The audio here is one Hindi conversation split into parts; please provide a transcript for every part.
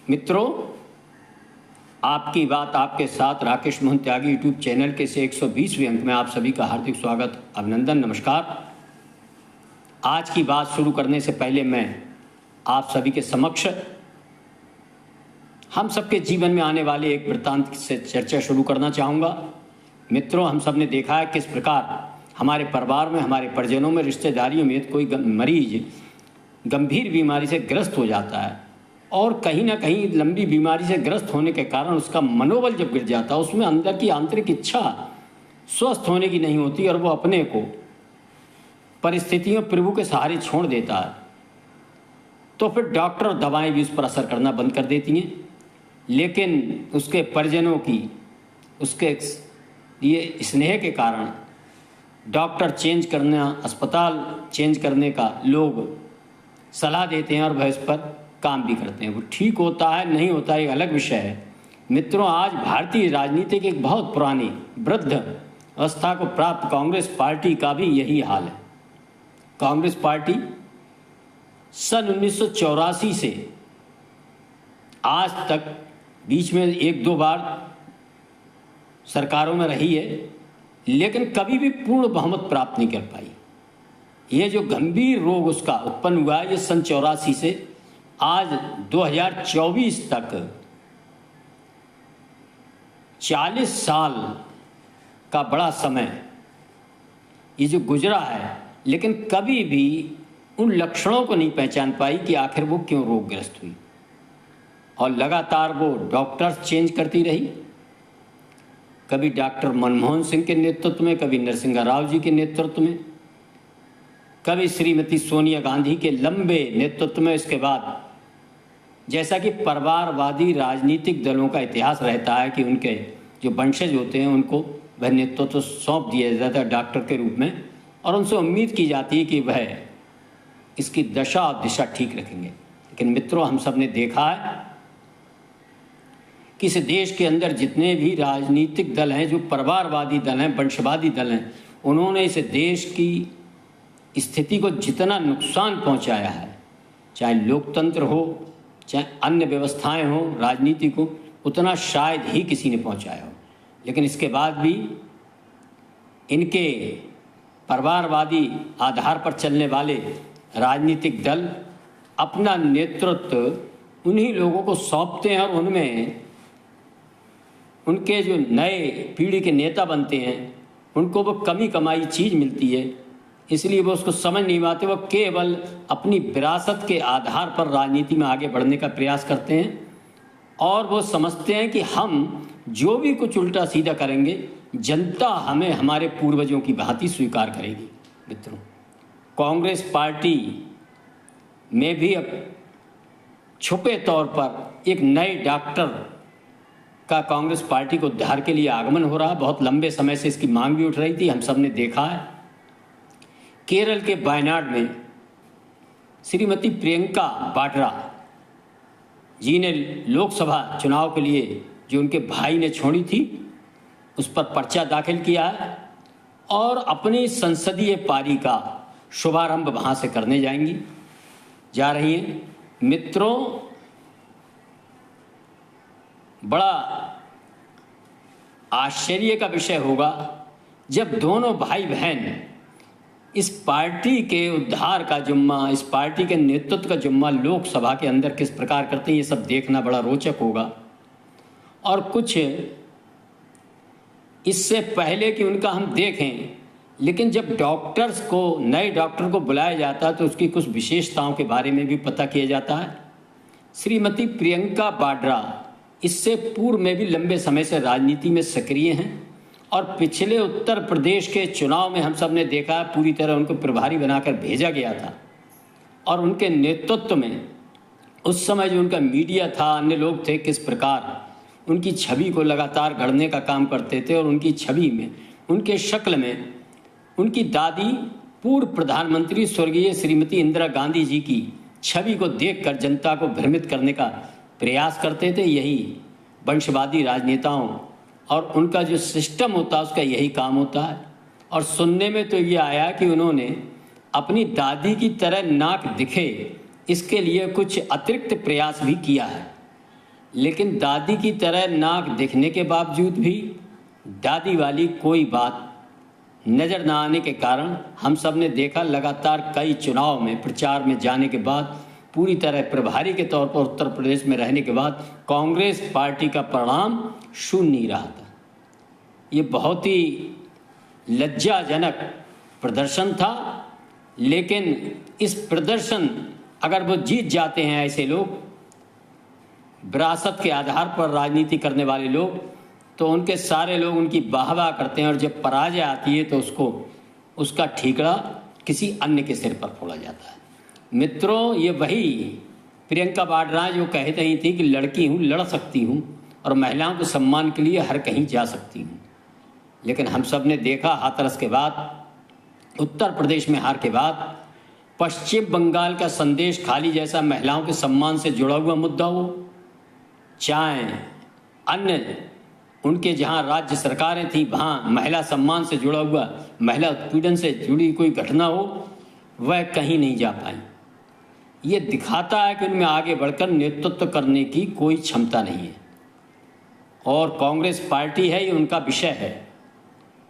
मित्रों, आपकी बात आपके साथ राकेश मोहन त्यागी यूट्यूब चैनल के से 120वें अंक में आप सभी का हार्दिक स्वागत, अभिनंदन, नमस्कार। आज की बात शुरू करने से पहले मैं आप सभी के समक्ष हम सबके जीवन में आने वाले एक वृत्तांत से चर्चा शुरू करना चाहूँगा। मित्रों, हम सब ने देखा है किस प्रकार हमारे परिवार में, हमारे परिजनों में, रिश्तेदारियों में कोई मरीज गंभीर बीमारी से ग्रस्त हो जाता है और कहीं ना कहीं लंबी बीमारी से ग्रस्त होने के कारण उसका मनोबल जब गिर जाता है, उसमें अंदर की आंतरिक इच्छा स्वस्थ होने की नहीं होती और वो अपने को परिस्थितियों प्रभु के सहारे छोड़ देता है, तो फिर डॉक्टर और दवाएं भी उस पर असर करना बंद कर देती हैं। लेकिन उसके परिजनों की उसके लिए स्नेह के कारण डॉक्टर चेंज करना, अस्पताल चेंज करने का लोग सलाह देते हैं और वह इस पर काम भी करते हैं। वो ठीक होता है नहीं होता है एक अलग विषय है। मित्रों, आज भारतीय राजनीति की एक बहुत पुरानी वृद्ध अवस्था को प्राप्त कांग्रेस पार्टी का भी यही हाल है। कांग्रेस पार्टी सन 1984 से आज तक बीच में एक दो बार सरकारों में रही है, लेकिन कभी भी पूर्ण बहुमत प्राप्त नहीं कर पाई। ये जो गंभीर रोग उसका उत्पन्न हुआ है, ये सन 84 से आज 2024 तक 40 साल का बड़ा समय ये जो गुजरा है, लेकिन कभी भी उन लक्षणों को नहीं पहचान पाई कि आखिर वो क्यों रोगग्रस्त हुई। और लगातार वो डॉक्टर्स चेंज करती रही, कभी डॉक्टर मनमोहन सिंह के नेतृत्व में, कभी नरसिंह राव जी के नेतृत्व में, कभी श्रीमती सोनिया गांधी के लंबे नेतृत्व में। इसके बाद जैसा कि परिवारवादी राजनीतिक दलों का इतिहास रहता है कि उनके जो वंशज होते हैं उनको वह नेतृत्व सौंप दिया जाता है डॉक्टर के रूप में, और उनसे उम्मीद की जाती है कि वह इसकी दशा और दिशा ठीक रखेंगे। लेकिन मित्रों, हम सब ने देखा है कि इस देश के अंदर जितने भी राजनीतिक दल हैं, जो परिवारवादी दल हैं, वंशवादी दल हैं, उन्होंने इस देश की स्थिति को जितना नुकसान पहुंचाया है, चाहे लोकतंत्र हो, चाहे अन्य व्यवस्थाएं हो, राजनीति को, उतना शायद ही किसी ने पहुंचाया हो। लेकिन इसके बाद भी इनके परिवारवादी आधार पर चलने वाले राजनीतिक दल अपना नेतृत्व उन्हीं लोगों को सौंपते हैं और उनमें उनके जो नए पीढ़ी के नेता बनते हैं उनको वो कमी कमाई चीज़ मिलती है, इसलिए वो उसको समझ नहीं पाते। वो केवल अपनी विरासत के आधार पर राजनीति में आगे बढ़ने का प्रयास करते हैं और वो समझते हैं कि हम जो भी कुछ उल्टा सीधा करेंगे, जनता हमें हमारे पूर्वजों की भांति स्वीकार करेगी। मित्रों, कांग्रेस पार्टी में भी अब छुपे तौर पर एक नए डॉक्टर का कांग्रेस पार्टी को उद्धार के लिए आगमन हो रहा है। बहुत लंबे समय से इसकी मांग भी उठ रही थी, हम सब ने देखा है। केरल के वायनाड में श्रीमती प्रियंका वाड्रा जी ने लोकसभा चुनाव के लिए जो उनके भाई ने छोड़ी थी उस पर पर्चा दाखिल किया है और अपनी संसदीय पारी का शुभारंभ वहां से करने जा रही हैं। मित्रों, बड़ा आश्चर्य का विषय होगा जब दोनों भाई बहन इस पार्टी के उद्धार का जिम्मा, इस पार्टी के नेतृत्व का जिम्मा लोकसभा के अंदर किस प्रकार करते हैं। ये सब देखना बड़ा रोचक होगा। और कुछ इससे पहले कि उनका हम देखें, लेकिन जब डॉक्टर्स को, नए डॉक्टर को बुलाया जाता है तो उसकी कुछ विशेषताओं के बारे में भी पता किया जाता है। श्रीमती प्रियंका वाड्रा इससे पूर्व में भी लंबे समय से राजनीति में सक्रिय हैं और पिछले उत्तर प्रदेश के चुनाव में हम सब ने देखा पूरी तरह उनको प्रभारी बनाकर भेजा गया था और उनके नेतृत्व में उस समय जो उनका मीडिया था, अन्य लोग थे, किस प्रकार उनकी छवि को लगातार गढ़ने का काम करते थे और उनकी छवि में, उनके शक्ल में उनकी दादी पूर्व प्रधानमंत्री स्वर्गीय श्रीमती इंदिरा गांधी जी की छवि को देखकर जनता को भ्रमित करने का प्रयास करते थे। यही वंशवादी राजनेताओं और उनका जो सिस्टम होता है उसका यही काम होता है। और सुनने में तो ये आया कि उन्होंने अपनी दादी की तरह नाक दिखे इसके लिए कुछ अतिरिक्त प्रयास भी किया है। लेकिन दादी की तरह नाक दिखने के बावजूद भी दादी वाली कोई बात नज़र न आने के कारण हम सब ने देखा, लगातार कई चुनाव में प्रचार में जाने के बाद, पूरी तरह प्रभारी के तौर पर उत्तर प्रदेश में रहने के बाद कांग्रेस पार्टी का परिणाम शून्य ही रहा था। ये बहुत ही लज्जाजनक प्रदर्शन था। लेकिन इस प्रदर्शन, अगर वो जीत जाते हैं ऐसे लोग, विरासत के आधार पर राजनीति करने वाले लोग, तो उनके सारे लोग उनकी वाहवाह करते हैं, और जब पराजय आती है तो उसका ठीकरा किसी अन्य के सिर पर फोड़ा जाता है। मित्रों, ये वही प्रियंका वाड्रा जो कह रही थी कि लड़की हूँ, लड़ सकती हूँ और महिलाओं के सम्मान के लिए हर कहीं जा सकती हूँ। लेकिन हम सब ने देखा हाथरस के बाद, उत्तर प्रदेश में हार के बाद, पश्चिम बंगाल का संदेश खाली जैसा महिलाओं के सम्मान से जुड़ा हुआ मुद्दा हो, चाहे अन्य उनके जहाँ राज्य सरकारें थी वहाँ महिला सम्मान से जुड़ा हुआ, महिला उत्पीड़न से जुड़ी कोई घटना हो, वह कहीं नहीं जा पाई। ये दिखाता है कि उनमें आगे बढ़कर नेतृत्व करने की कोई क्षमता नहीं है। और कांग्रेस पार्टी है, ये उनका विषय है,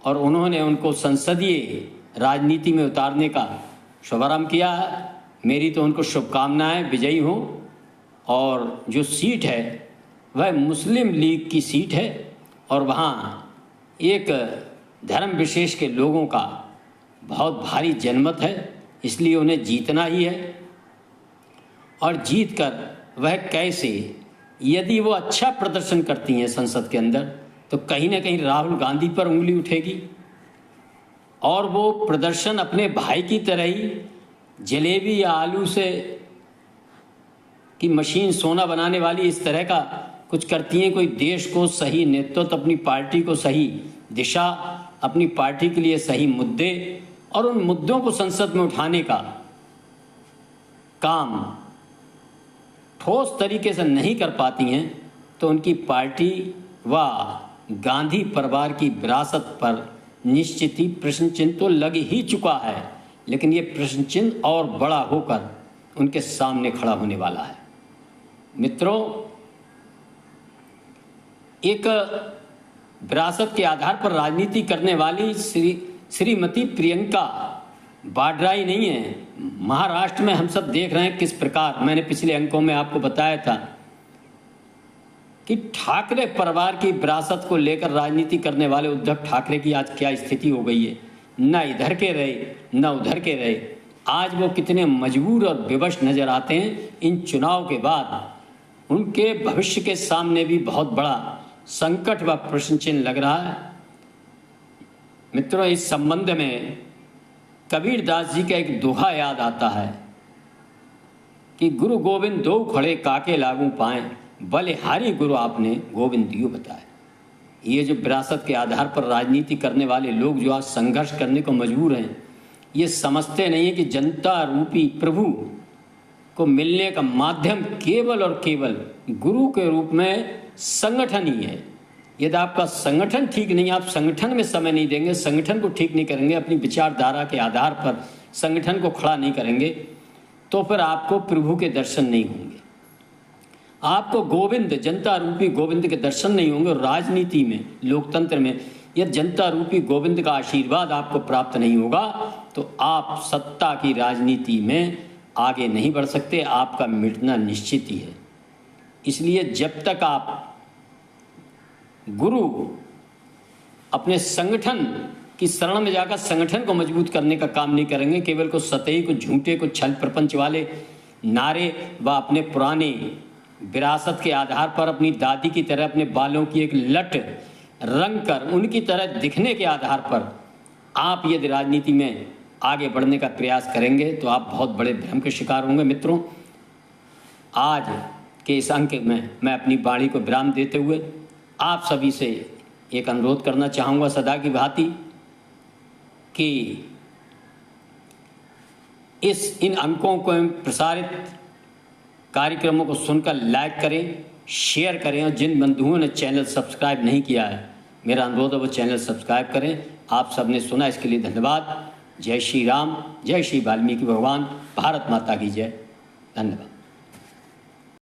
और उन्होंने उनको संसदीय राजनीति में उतारने का शुभारंभ किया है। मेरी तो उनको शुभकामनाएं, विजयी हों। और जो सीट है वह मुस्लिम लीग की सीट है, और वहाँ एक धर्म विशेष के लोगों का बहुत भारी जनमत है, इसलिए उन्हें जीतना ही है। और जीतकर वह कैसे, यदि वो अच्छा प्रदर्शन करती हैं संसद के अंदर, तो कहीं ना कहीं राहुल गांधी पर उंगली उठेगी, और वो प्रदर्शन अपने भाई की तरह ही जलेबी या आलू से की मशीन सोना बनाने वाली इस तरह का कुछ करती हैं। कोई देश को सही नेतृत्व, अपनी पार्टी को सही दिशा, अपनी पार्टी के लिए सही मुद्दे और उन मुद्दों को संसद में उठाने का काम ठोस तरीके से नहीं कर पाती हैं, तो उनकी पार्टी व गांधी परिवार की विरासत पर निश्चित ही प्रश्न चिन्ह तो लग ही चुका है। लेकिन ये प्रश्न चिन्ह और बड़ा होकर उनके सामने खड़ा होने वाला है। मित्रों, एक विरासत के आधार पर राजनीति करने वाली श्रीमती प्रियंका वाड्रा ही नहीं है। महाराष्ट्र में हम सब देख रहे हैं किस प्रकार, मैंने पिछले अंकों में आपको बताया था कि ठाकरे परिवार की विरासत को लेकर राजनीति करने वाले उद्धव ठाकरे की आज क्या स्थिति हो गई है। न इधर के रहे न उधर के रहे, आज वो कितने मजबूर और विवश नजर आते हैं। इन चुनाव के बाद उनके भविष्य के सामने भी बहुत बड़ा संकट व प्रश्न चिन्ह लग रहा है। मित्रों, इस संबंध में कबीरदास जी का एक दोहा याद आता है कि गुरु गोविंद दो खड़े काके लागू पाए, बलिहारी गुरु आपने गोविंद दियो बताए। ये जो विरासत के आधार पर राजनीति करने वाले लोग जो आज संघर्ष करने को मजबूर हैं, ये समझते नहीं है कि जनता रूपी प्रभु को मिलने का माध्यम केवल और केवल गुरु के रूप में संगठन ही है। यदि आपका संगठन ठीक नहीं, आप संगठन में समय नहीं देंगे, संगठन को ठीक नहीं करेंगे, अपनी विचारधारा के आधार पर संगठन को खड़ा नहीं करेंगे, तो फिर आपको प्रभु के दर्शन नहीं होंगे, आपको गोविंद, जनता रूपी गोविंद के दर्शन नहीं होंगे। और राजनीति में, लोकतंत्र में यदि जनता रूपी गोविंद का आशीर्वाद आपको प्राप्त नहीं होगा, तो आप सत्ता की राजनीति में आगे नहीं बढ़ सकते, आपका मिटना निश्चित ही है। इसलिए जब तक आप गुरु अपने संगठन की शरण में जाकर संगठन को मजबूत करने का काम नहीं करेंगे, केवल को सतही को झूठे को छल प्रपंच वाले नारे व अपने पुराने विरासत के आधार पर अपनी दादी की तरह अपने बालों की एक लट रंग कर उनकी तरह दिखने के आधार पर आप यदि राजनीति में आगे बढ़ने का प्रयास करेंगे, तो आप बहुत बड़े भ्रम के शिकार होंगे। मित्रों, आज के इस अंक में मैं अपनी वाणी को विराम देते हुए आप सभी से एक अनुरोध करना चाहूँगा सदा की भांति कि इन अंकों को प्रसारित कार्यक्रमों को सुनकर लाइक करें, शेयर करें, और जिन बंधुओं ने चैनल सब्सक्राइब नहीं किया है, मेरा अनुरोध है वो चैनल सब्सक्राइब करें। आप सबने सुना, इसके लिए धन्यवाद। जय श्री राम, जय श्री वाल्मीकि भगवान, भारत माता की जय। धन्यवाद।